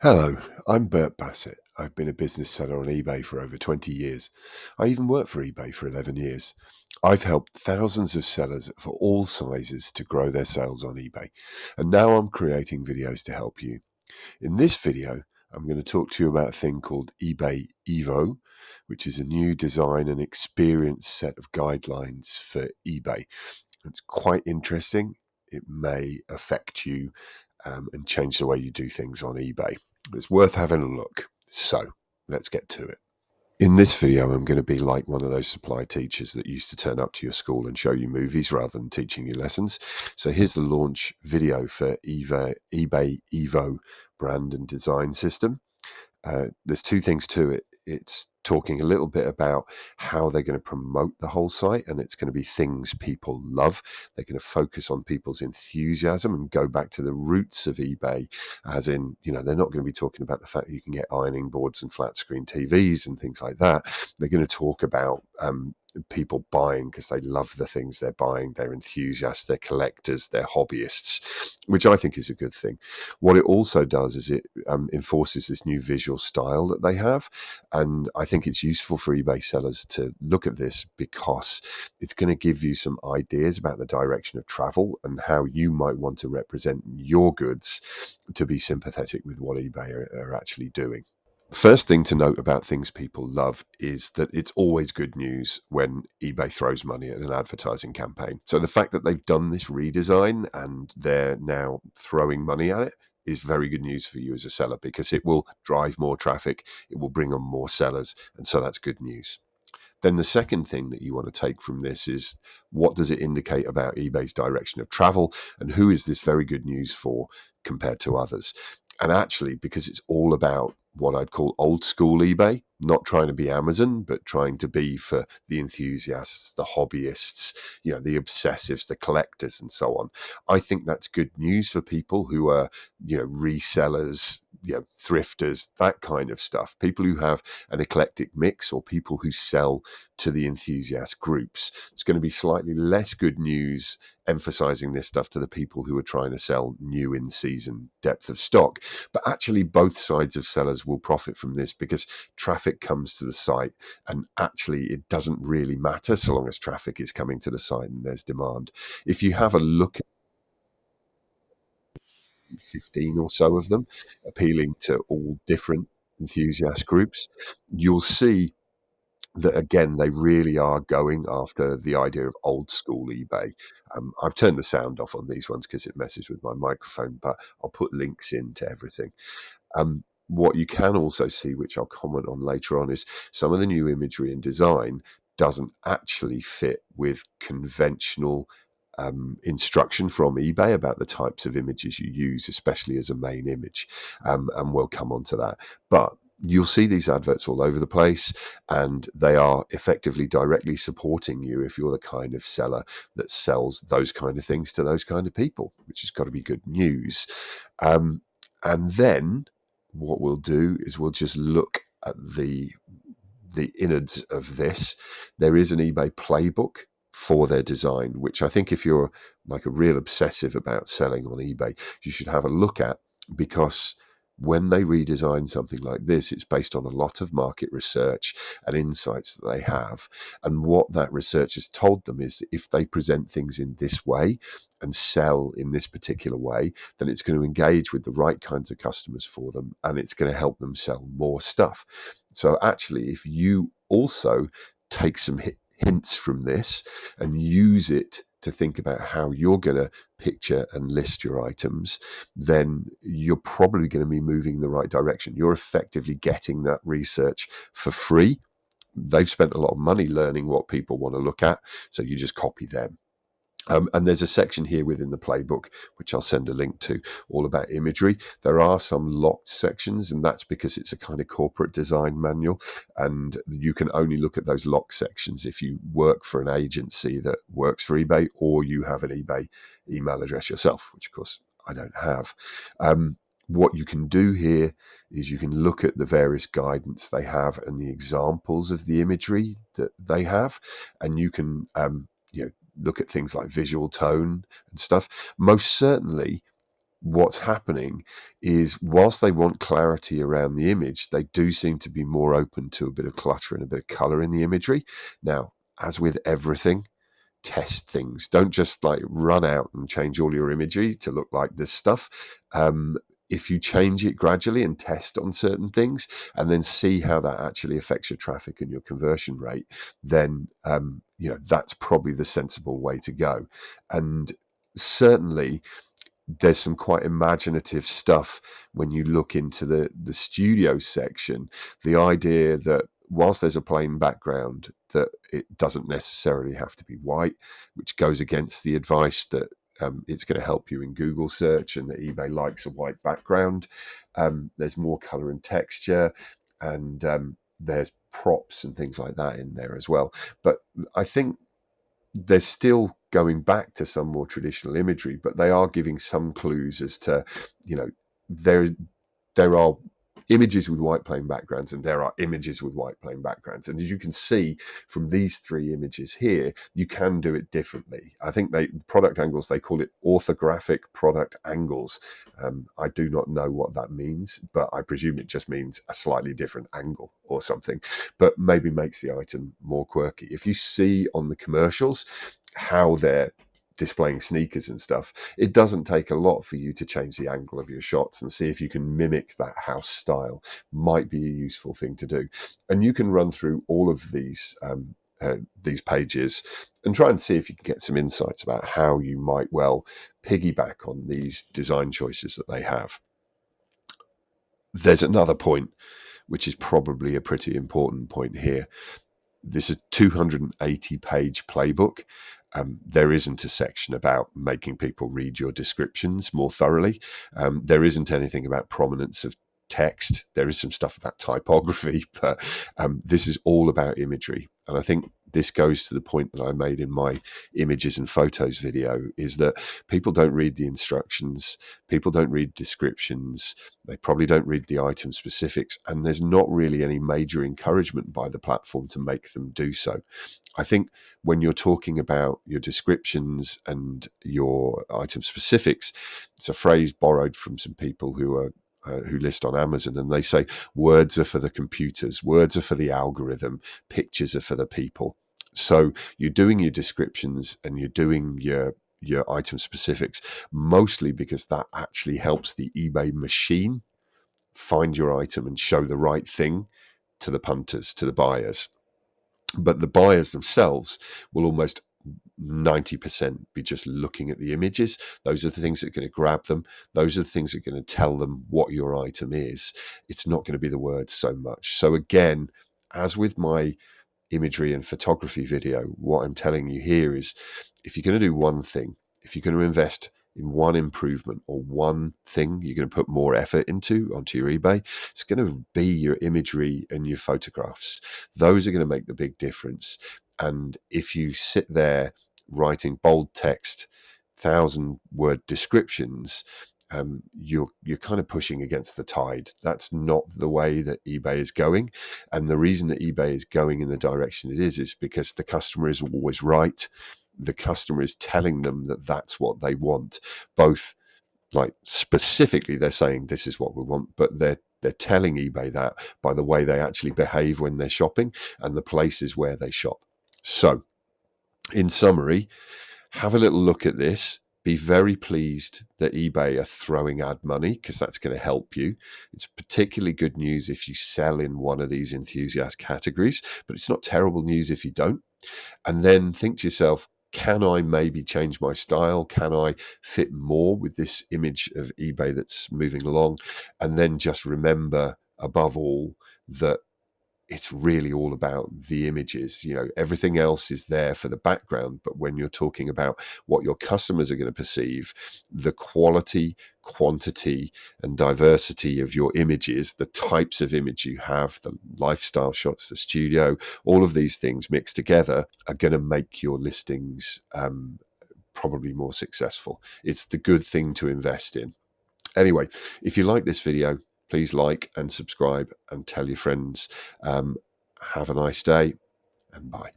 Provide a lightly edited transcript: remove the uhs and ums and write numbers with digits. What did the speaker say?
Hello, I'm Bert Bassett. I've been a business seller on eBay for over 20 years. I even worked for eBay for 11 years. I've helped thousands of sellers of all sizes to grow their sales on eBay. And now I'm creating videos to help you. In this video, I'm going to talk to you about a thing called eBay EVO, which is a new design and experience set of guidelines for eBay. It's quite interesting. It may affect you and change the way you do things on eBay. It's worth having a look. So let's get to it. In this video, I'm going to be like one of those supply teachers that used to turn up to your school and show you movies rather than teaching you lessons. So here's the launch video for eBay EVO brand and design system. There's two things to it. It's talking a little bit about how they're going to promote the whole site, and it's going to be things people love. They're going to focus on people's enthusiasm and go back to the roots of eBay, as in, they're not going to be talking about the fact that you can get ironing boards and flat screen TVs and things like that. They're going to talk about people buying because they love the things they're buying. They're enthusiasts, they're collectors, they're hobbyists, which I think is a good thing. What it also does is it enforces this new visual style that they have. And I think it's useful for eBay sellers to look at this because it's going to give you some ideas about the direction of travel and how you might want to represent your goods to be sympathetic with what eBay are actually doing. First thing to note about things people love is that it's always good news when eBay throws money at an advertising campaign. So the fact that they've done this redesign and they're now throwing money at it is very good news for you as a seller because it will drive more traffic, it will bring on more sellers, and so that's good news. Then the second thing that you want to take from this is what does it indicate about eBay's direction of travel and who is this very good news for compared to others? And actually, because it's all about what I'd call old school eBay, not trying to be Amazon, but trying to be for the enthusiasts, the hobbyists, the obsessives, the collectors, and so on. I think that's good news for people who are, resellers, thrifters, that kind of stuff. People who have an eclectic mix or people who sell to the enthusiast groups. It's going to be slightly less good news emphasizing this stuff to the people who are trying to sell new in season depth of stock. But actually, both sides of sellers will profit from this because traffic comes to the site, and actually, it doesn't really matter so long as traffic is coming to the site and there's demand. If you have a look at 15 or so of them appealing to all different enthusiast groups, you'll see that again they really are going after the idea of old school eBay. I've turned the sound off on these ones because it messes with my microphone, but I'll put links into everything. What you can also see, which I'll comment on later on, is some of the new imagery and design doesn't actually fit with conventional instruction from eBay about the types of images you use, especially as a main image. And we'll come on to that. But you'll see these adverts all over the place, and they are effectively directly supporting you if you're the kind of seller that sells those kind of things to those kind of people, which has got to be good news. And then what we'll do is we'll just look at the innards of this. There is an eBay playbook for their design, which I think if you're like a real obsessive about selling on eBay, you should have a look at, because when they redesign something like this, it's based on a lot of market research and insights that they have. And what that research has told them is that if they present things in this way and sell in this particular way, then it's going to engage with the right kinds of customers for them, and it's going to help them sell more stuff. So actually, if you also take some hints from this and use it to think about how you're going to picture and list your items, then you're probably going to be moving in the right direction. You're effectively getting that research for free. They've spent a lot of money learning what people want to look at, so you just copy them. And there's a section here within the playbook, which I'll send a link to, all about imagery. There are some locked sections, and that's because it's a kind of corporate design manual. And you can only look at those locked sections if you work for an agency that works for eBay, or you have an eBay email address yourself, which of course I don't have. What you can do here is you can look at the various guidance they have and the examples of the imagery that they have, and you can, look at things like visual tone and stuff. Most certainly, what's happening is, whilst they want clarity around the image, they do seem to be more open to a bit of clutter and a bit of color in the imagery. Now, as with everything, test things. Don't just like run out and change all your imagery to look like this stuff. If you change it gradually and test on certain things and then see how that actually affects your traffic and your conversion rate, then that's probably the sensible way to go. And certainly there's some quite imaginative stuff when you look into the studio section. The idea that whilst there's a plain background, that it doesn't necessarily have to be white, which goes against the advice that it's going to help you in Google search and that eBay likes a white background. There's more color and texture, and there's props and things like that in there as well. But I think they're still going back to some more traditional imagery, but they are giving some clues as to, there are images with white plain backgrounds and there are images with white plain backgrounds. And as you can see from these three images here, you can do it differently. I think product angles, they call it orthographic product angles. I do not know what that means, but I presume it just means a slightly different angle or something, but maybe makes the item more quirky. If you see on the commercials how they're displaying sneakers and stuff, it doesn't take a lot for you to change the angle of your shots and see if you can mimic that house style. Might be a useful thing to do. And you can run through all of these pages and try and see if you can get some insights about how you might well piggyback on these design choices that they have. There's another point, which is probably a pretty important point here. This is a 280-page playbook. There isn't a section about making people read your descriptions more thoroughly. There isn't anything about prominence of text. There is some stuff about typography, but this is all about imagery. And I think this goes to the point that I made in my images and photos video, is that people don't read the instructions, people don't read descriptions, they probably don't read the item specifics, and there's not really any major encouragement by the platform to make them do so. I think when you're talking about your descriptions and your item specifics, it's a phrase borrowed from some people who list on Amazon, and they say words are for the computers, words are for the algorithm, pictures are for the people. So you're doing your descriptions and you're doing your item specifics mostly because that actually helps the eBay machine find your item and show the right thing to the punters, to the buyers. But the buyers themselves will almost 90% be just looking at the images. Those are the things that are going to grab them. Those are the things that are going to tell them what your item is. It's not going to be the words so much. So again, as with my imagery and photography video, what I'm telling you here is, if you're going to do one thing, if you're going to invest in one improvement or one thing you're going to put more effort onto your eBay, it's going to be your imagery and your photographs. Those are going to make the big difference. And if you sit there writing bold text, 1,000-word descriptions, you're kind of pushing against the tide. That's not the way that eBay is going. And the reason that eBay is going in the direction it is because the customer is always right. The customer is telling them that that's what they want. Both, like, specifically, they're saying this is what we want, but they're telling eBay that by the way they actually behave when they're shopping and the places where they shop. So, in summary, have a little look at this. Be very pleased that eBay are throwing ad money, because that's going to help you. It's particularly good news if you sell in one of these enthusiast categories, but it's not terrible news if you don't. And then think to yourself, can I maybe change my style? Can I fit more with this image of eBay that's moving along? And then just remember, above all, that it's really all about the images. Everything else is there for the background, but when you're talking about what your customers are going to perceive, the quality, quantity, and diversity of your images, the types of image you have, the lifestyle shots, the studio, all of these things mixed together are going to make your listings probably more successful. It's the good thing to invest in. Anyway, if you like this video, please like and subscribe and tell your friends. Have a nice day, and bye.